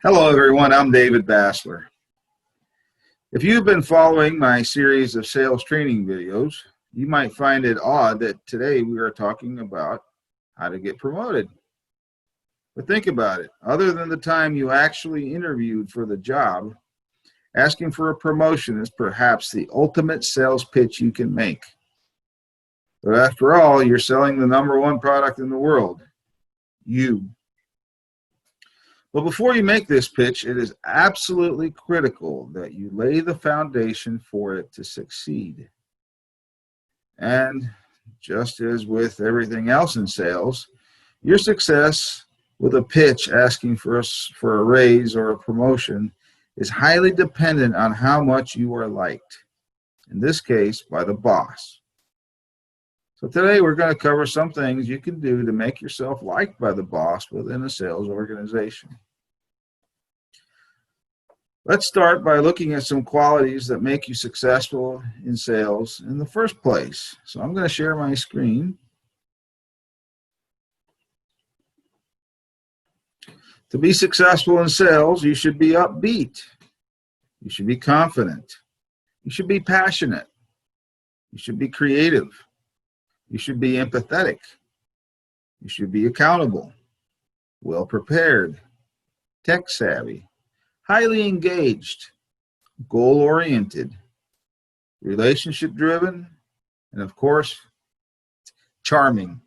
Hello, everyone. I'm David Bassler. If you've been following my series of sales training videos, you might find it odd that today we are talking about how to get promoted. But think about it. Other than the time you actually interviewed for the job, asking for a promotion is perhaps the ultimate sales pitch you can make. But after all, you're selling the #1 product in the world, you. But before you make this pitch, it is absolutely critical that you lay the foundation for it to succeed. And just as with everything else in sales, your success with a pitch asking for a raise or a promotion is highly dependent on how much you are liked, in this case, by the boss. So today we're going to cover some things you can do to make yourself liked by the boss within a sales organization. Let's start by looking at some qualities that make you successful in sales in the first place. So I'm going to share my screen. To be successful in sales, you should be upbeat. You should be confident. You should be passionate. You should be creative. You should be empathetic. You should be accountable, well prepared, tech savvy, highly engaged, goal-oriented, relationship-driven, and of course, charming.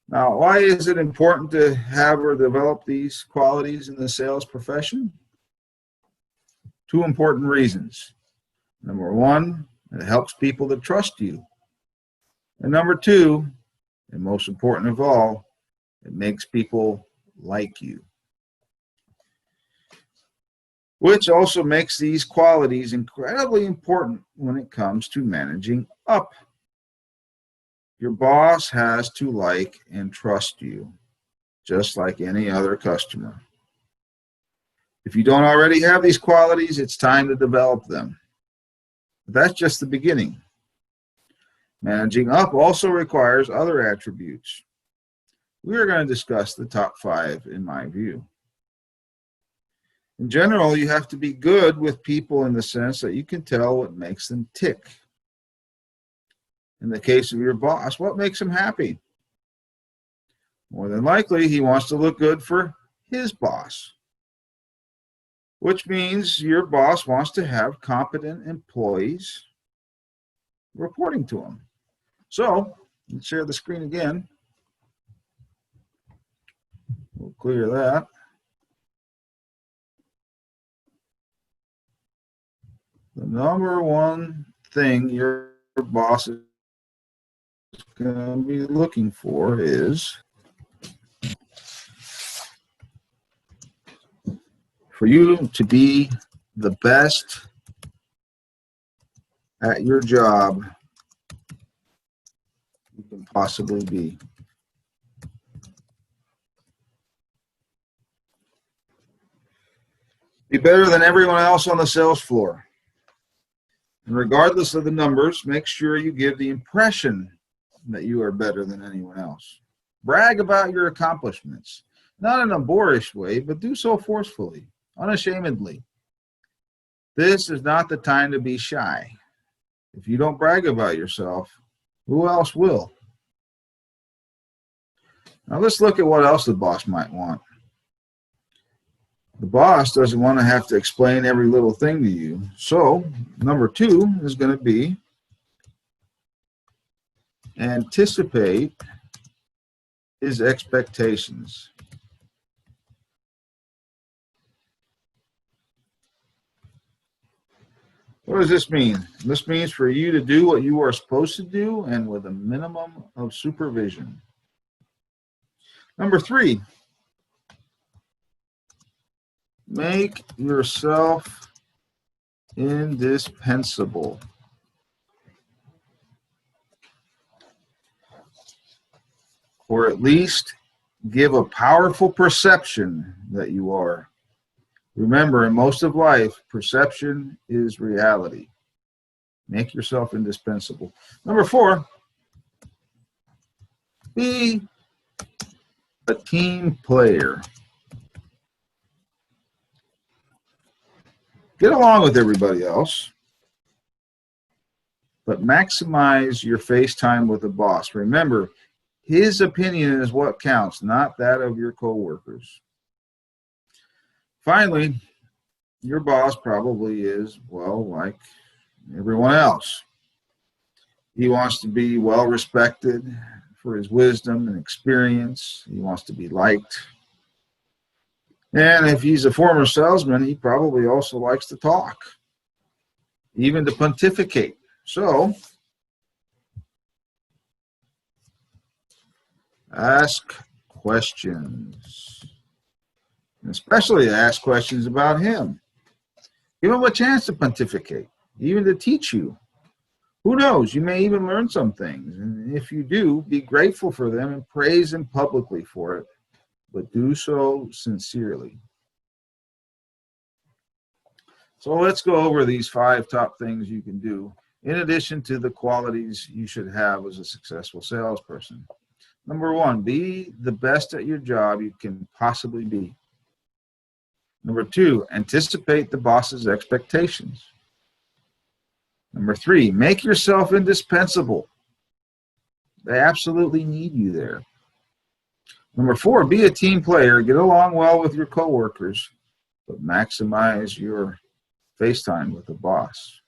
Now, why is it important to have or develop these qualities in the sales profession? Two important reasons. Number one, it helps people to trust you. And number two, and most important of all, it makes people like you. Which also makes these qualities incredibly important when it comes to managing up. Your boss has to like and trust you, just like any other customer. If you don't already have these qualities, it's time to develop them. But that's just the beginning. Managing up also requires other attributes. We are going to discuss the top 5 in my view. In general, you have to be good with people in the sense that you can tell what makes them tick. In the case of your boss, what makes him happy? More than likely, he wants to look good for his boss, which means your boss wants to have competent employees reporting to him. So, let's share the screen again. We'll clear that. The #1 thing your boss is going to be looking for is for you to be the best at your job you can possibly be. Be better than everyone else on the sales floor. And regardless of the numbers, make sure you give the impression that you are better than anyone else. Brag about your accomplishments, not in a boorish way, but do so forcefully, unashamedly. This is not the time to be shy. If you don't brag about yourself, who else will? Now let's look at what else the boss might want. The boss doesn't want to have to explain every little thing to you. So, #2 is going to be anticipate his expectations. What does this mean? This means for you to do what you are supposed to do and with a minimum of supervision. #3, make yourself indispensable. Or at least give a powerful perception that you are. Remember, in most of life, perception is reality. Make yourself indispensable. #4, be a team player. Get along with everybody else, but maximize your face time with the boss. Remember, his opinion is what counts, not that of your coworkers. Finally, your boss probably is, well, like everyone else. He wants to be well respected for his wisdom and experience. He wants to be liked. And if he's a former salesman, he probably also likes to talk, even to pontificate. So, ask questions, and especially ask questions about him. Give him a chance to pontificate, even to teach you. Who knows, you may even learn some things. And if you do, be grateful for them and praise him publicly for it, but do so sincerely. So let's go over these 5 top things you can do, in addition to the qualities you should have as a successful salesperson. Number 1, be the best at your job you can possibly be. Number 2, anticipate the boss's expectations. Number 3, make yourself indispensable. They absolutely need you there. Number 4, be a team player. Get along well with your coworkers, but maximize your face time with the boss.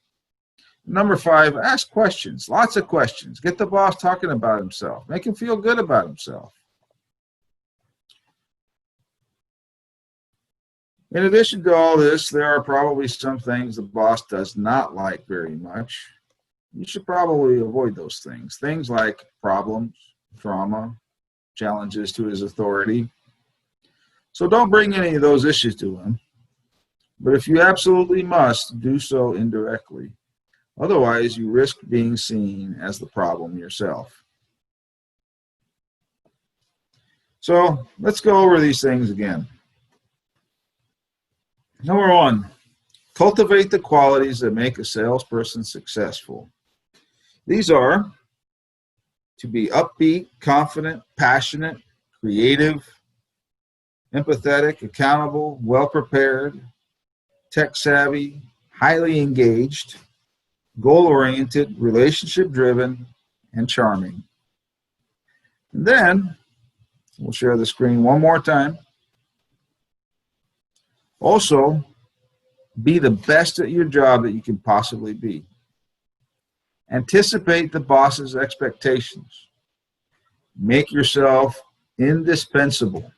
Number 5, ask questions, lots of questions. Get the boss talking about himself. Make him feel good about himself. In addition to all this, there are probably some things the boss does not like very much. You should probably avoid those things. Things like problems, drama, challenges to his authority. So don't bring any of those issues to him. But if you absolutely must, do so indirectly. Otherwise, you risk being seen as the problem yourself. So let's go over these things again. Number 1, cultivate the qualities that make a salesperson successful. These are to be upbeat, confident, passionate, creative, empathetic, accountable, well-prepared, tech-savvy, highly engaged, goal-oriented, relationship-driven, and charming. And then, we'll share the screen one more time. Also, be the best at your job that you can possibly be. Anticipate the boss's expectations. Make yourself indispensable.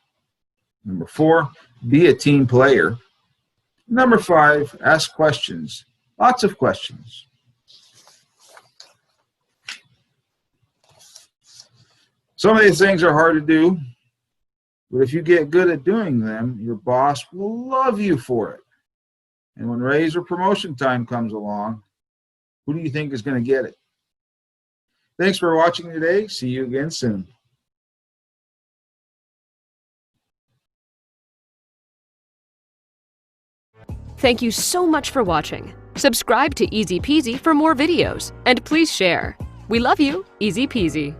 Number 4, be a team player. Number 5, ask questions. Lots of questions. Some of these things are hard to do, but if you get good at doing them, your boss will love you for it. And when raise or promotion time comes along, who do you think is going to get it? Thanks for watching today. See you again soon. Thank you so much for watching. Subscribe to Easy Peasy for more videos, and please share. We love you, Easy Peasy.